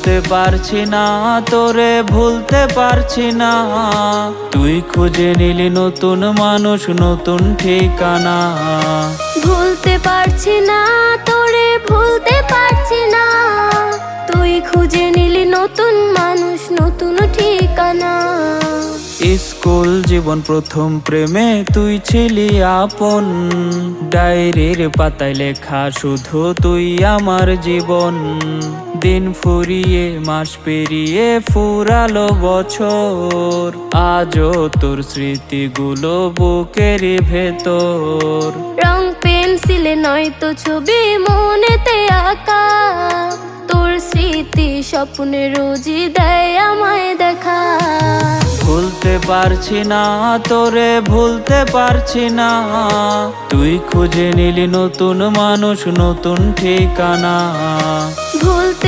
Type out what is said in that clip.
ভুলতে পারছি না তোরে, ভুলতে পারছি না। তুই খুঁজে নিলি নতুন মানুষ, নতুন ঠিকানা। ভুলতে পারছি না তোরে, ভুলতে পারছি না। তুই খুঁজে নিলি নতুন মানুষ, নতুন ঠিকানা। স্কুল জীবন প্রথম প্রেমে তুই ছিলি আপন, ডায়েরির পাতায় লেখা শুধু তুই আমার জীবন। দিন ফুরিয়ে মাস পেরিয়ে ফুরালো বছর, আজও তোর স্মৃতিগুলো বুকের ভেতর। রং পেন্সিলে নয়তো ছবি মনেতে আঁকা, তোর স্মৃতি স্বপ্নে রোজই দেয় আমায় দেখা। ভুলতে পারছি না তোরে, ভুলতে পারছি না। তুই খুঁজে নিলি নতুন মানুষ, নতুন ঠিকানা। ভুলতে